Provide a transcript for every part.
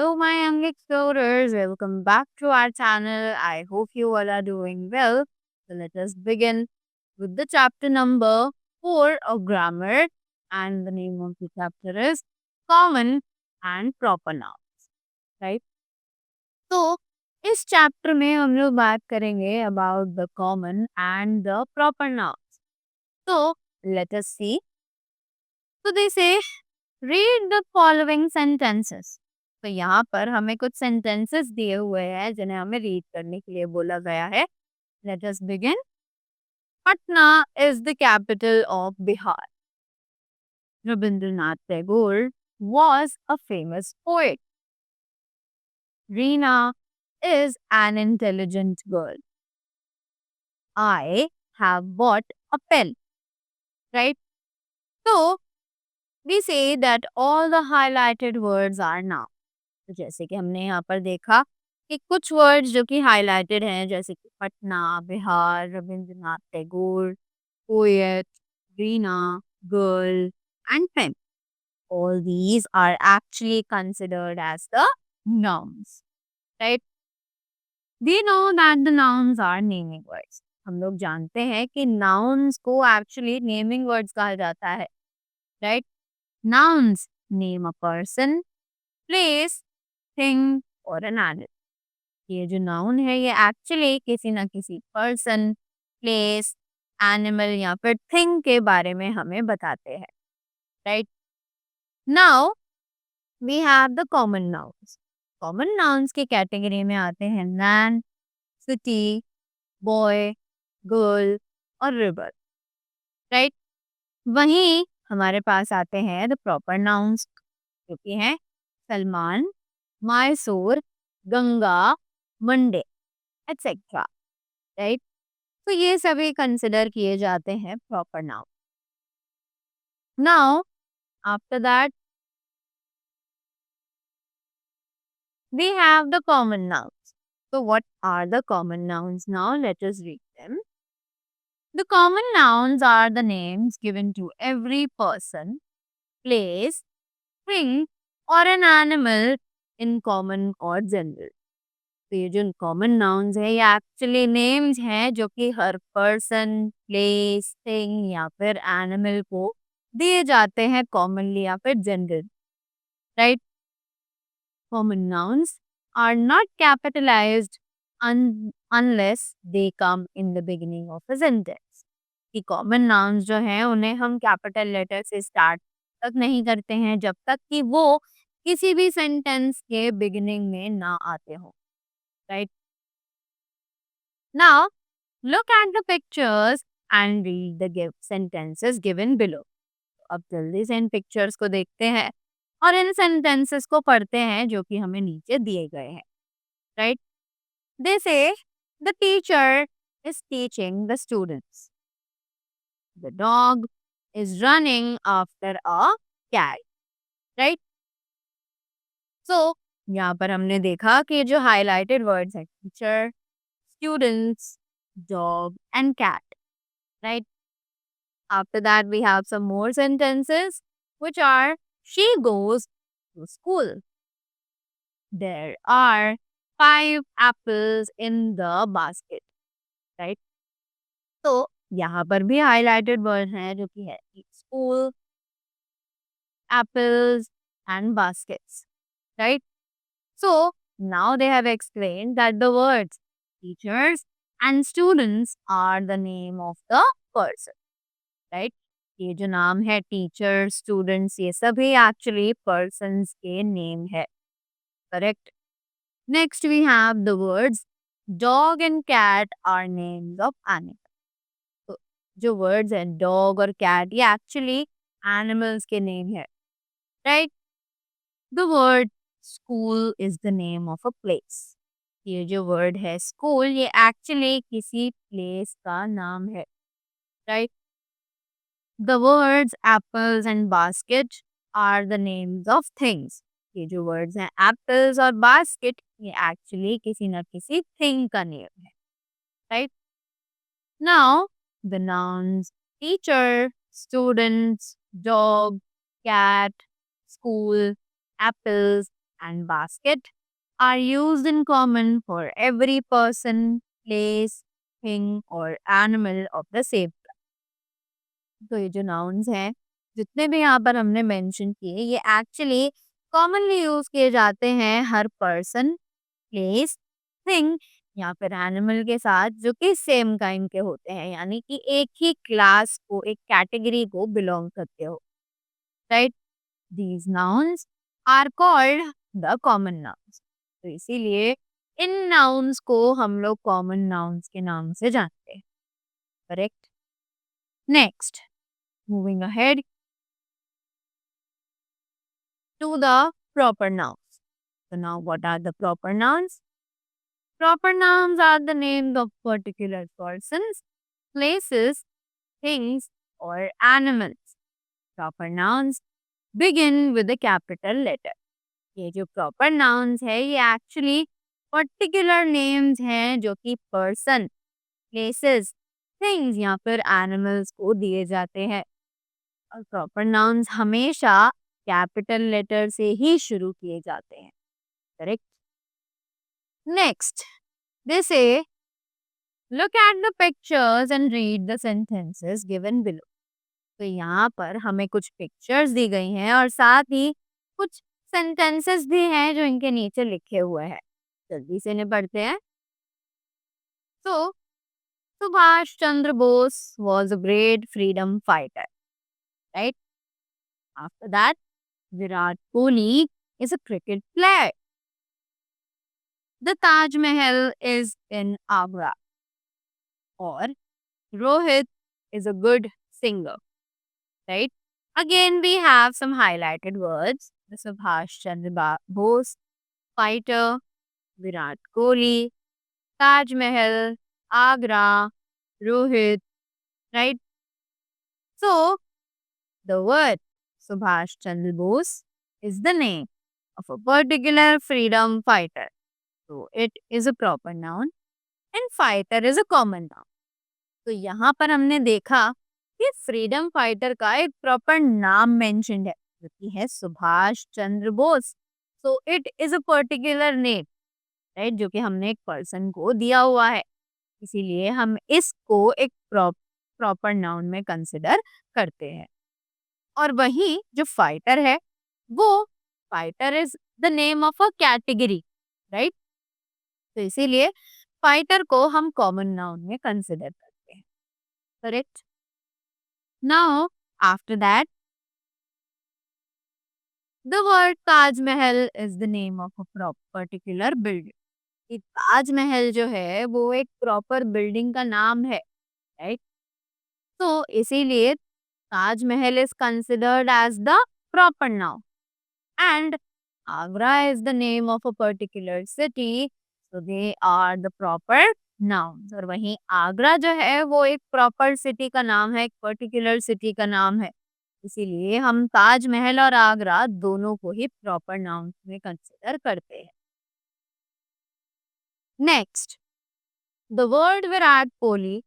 Hello, my young explorers. Welcome back to our channel. I hope you all are doing well. So, let us begin with the chapter number 4 of grammar. And the name of the chapter is Common and Proper Noun. Right? तो इस chapter में हम लोग बात करेंगे about the common and the proper nouns. तो let us सी. तो दे से रीड द फॉलोइंग सेंटेंसेस. तो यहाँ पर हमें कुछ सेंटेंसेस दिए हुए हैं जिन्हें हमें रीड करने के लिए बोला गया है. Let us begin. Patna is the capital of Bihar. Rabindranath Tagore was a famous poet. Reena is an intelligent girl. I have bought a pen. Right? So, we say that all the highlighted words are noun. तो जैसे कि हमने यहाँ पर देखा कि कुछ words जो कि हाईलाइटेड हैं जैसे कि Patna, Bihar, Rabindranath Tagore, poet, Reena, girl and pen. All these are actually considered as the nouns, right? We know that the nouns are naming words. हम लोग जानते हैं कि nouns को actually naming words कहा जाता है, right? Nouns name a person, place, thing or an animal. ये जो नाउन है ये एक्चुअली किसी ना किसी पर्सन, प्लेस, एनिमल या फिर थिंग के बारे में हमें बताते हैं. Right. Now we have the common nouns. Common nouns की कैटेगरी में आते हैं मैन, सिटी, बॉय, गर्ल और रिवर. राइट. वहीं हमारे पास आते हैं द प्रॉपर नाउन्स जो कि हैं Salman, Mysore, Ganga, Monday etcetera. Right. तो ये सभी कंसिडर किए जाते हैं proper noun. Now after that we have the common nouns. So what are the common nouns now? Let us read them. The common nouns are the names given to every person, place, thing or an animal in common or general. तो ये जो common nouns है ये actually names हैं जो कि हर person, place, thing या फिर एनिमल को दिए जाते हैं कॉमनली या फिर general. Right. Common nouns are not capitalized unless they come in the beginning of a sentence. कि कॉमन नाउन्स जो हैं उन्हें हम कैपिटल लेटर से स्टार्ट तक नहीं करते हैं जब तक कि वो किसी भी सेंटेंस के बिगिनिंग में ना आते हो. Right. Now, look at the pictures and read the sentences given below. अब जल्दी से इन पिक्चर्स को देखते हैं और इन सेंटेंसेस को पढ़ते हैं जो कि हमें नीचे दिए गए हैं. Right. They say the teacher is teaching the students. The dog is running after a cat. Right. So, यहाँ पर हमने देखा कि जो हाईलाइटेड वर्ड्स हैं teacher, students, dog and cat. Right. After that, we have some more sentences, which are she goes to school. There are 5 apples in the basket. Right. तो यहाँ पर भी हाईलाइटेड वर्ड हैं जो कि है school, apples and baskets. Right. So now they have explained that the words teachers and students are the name of the person. Right. ये जो नाम है टीचर, स्टूडेंट्स ये सभी एक्चुअली पर्सन्स के नेम है. Correct. Next we have the words dog and cat are names of animal. तो जो वर्ड्स हैं डॉग और कैट ये एक्चुअली एनिमल्स के नेम है. Right. The word school is the name of a place. ये जो वर्ड है स्कूल ये एक्चुअली किसी प्लेस का नाम है. Right. The words apples and basket are the names of things. ये जो words हैं apples और basket ये actually किसी न किसी thing का name है. Right? Now the nouns teacher, students, dog, cat, school, apples and basket are used in common for every person, place, thing or animal of the same class. तो ये जो nouns हैं जितने भी यहाँ पर हमने मेंशन किए ये एक्चुअली कॉमनली यूज किए जाते हैं हर पर्सन, प्लेस, थिंग या फिर एनिमल के साथ जो कि सेम काइंड के होते हैं, यानी कि एक ही क्लास को, एक कैटेगरी को बिलोंग करते हो, right. These nouns are called the common nouns. तो इसीलिए इन नाउन्स को हम लोग कॉमन नाउन्स के नाम से जानते हैं, correct. Next, moving ahead to the proper nouns. So now what are the proper nouns? Proper nouns are the names of particular persons, places, things or animals. Proper nouns begin with a capital letter. ये जो proper nouns है ये actually particular names हैं जो कि person, places, things या फिर animals को दिए जाते हैं। और proper nouns हमेशा कैपिटल लेटर से ही शुरू किए जाते हैं, करेक्ट। नेक्स्ट, दे से look at the pictures and read the sentences given below. तो यहाँ पर हमें कुछ पिक्चर्स दी गई हैं और साथ ही कुछ सेंटेंसेस भी हैं जो इनके नीचे लिखे हुए हैं, जल्दी से इन्हें पढ़ते हैं। तो Subhash Chandra Bose was a great freedom fighter, right. After that Virat Kohli is a cricket player. The Taj Mahal is in Agra. Or Rohit is a good singer, right? Again, we have some highlighted words. The Subhash Chandra Bose, fighter, Virat Kohli, Taj Mahal, Agra, Rohit, right? So, the word Subhash Chandra Bose is the name of a particular freedom fighter. So it is a proper noun and fighter is a common noun. तो यहाँ पर हमने देखा कि freedom fighter का एक proper नाम mentioned है जो कि है Subhash Chandra Bose. So it is a particular name, right, जो कि हमने एक पर्सन को दिया हुआ है, इसीलिए हम इसको एक प्रॉपर नाउन में कंसिडर करते हैं। और वही जो फाइटर है वो fighter is the name of a category, right. तो इसीलिए फाइटर को हम कॉमन नाउन में कंसिडर करते हैं, correct. Now after that the word Taj Mahal is the name of a particular building. Taj Mahal जो है वो एक प्रॉपर बिल्डिंग का नाम है, राइट। तो इसीलिए Taj Mahal is considered as the proper noun and Agra is the name of a particular city, so they are the proper nouns। और वहीं आगरा जो है वो एक प्रॉपर सिटी का नाम है, एक पर्टिकुलर सिटी का नाम है, इसीलिए हम ताजमहल और आगरा दोनों को ही प्रॉपर नाउन में कंसिडर करते हैं। Next, the word Virat Kohli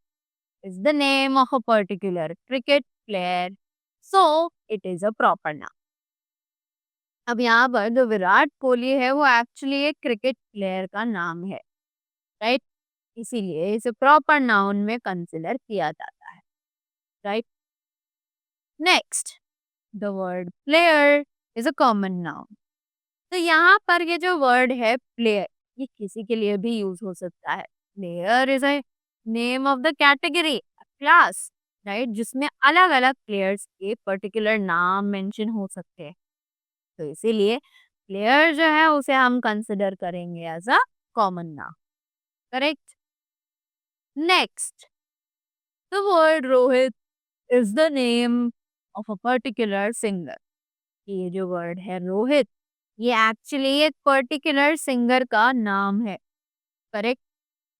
is the name of a particular cricket player, so it is a proper noun। अब यहाँ पर जो विराट कोहली है वो एक्चुअली एक क्रिकेट प्लेयर का नाम है, राइट, इसीलिए इसे प्रॉपर नाउन में कंसिडर किया जाता है, right. Next, the word player is a common noun. तो यहाँ पर ये जो वर्ड है प्लेयर ये किसी के लिए भी यूज हो सकता है। Player is a name of the category, class, right, जिसमें अलग अलग प्लेयर्स के पर्टिकुलर नाम मेंशन हो सकते हैं। तो इसीलिए प्लेयर जो है उसे हम कंसिडर करेंगे as a common noun, correct. Next, the word Rohit is the name of a particular singer. ये जो वर्ड है रोहित ये एक्चुअली एक पर्टिकुलर सिंगर का नाम है, correct.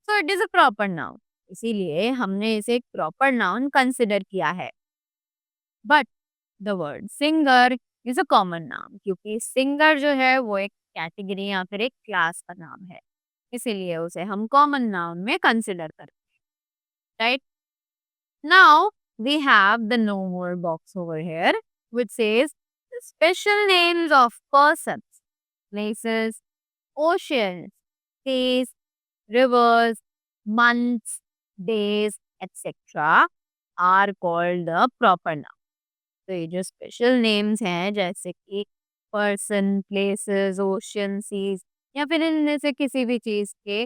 So it is a proper noun, इसीलिए हमने इसे एक प्रॉपर नाउन कंसिडर किया है। But the word singer is a common noun, क्योंकि सिंगर जो है वो एक कैटेगरी या फिर एक क्लास का नाम है, इसीलिए उसे हम कॉमन नाउन में कंसिडर करते हैं, right. Now we have the no more box over here which says special names of persons, places, oceans, seas, rivers, months, days, etc. are called the proper noun. तो ये जो special names हैं जैसे कि person, places, ocean, seize या फिर इनमें से किसी भी चीज के,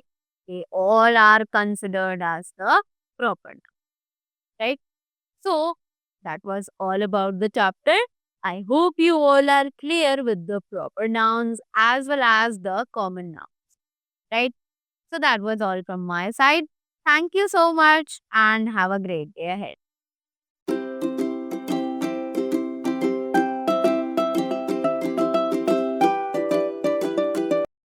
ये all are considered as the proper noun, right? So that was all about the chapter. I hope you all are clear with the proper nouns as well as the common nouns, right? So that was all from my side. Thank you so much and have a great day ahead.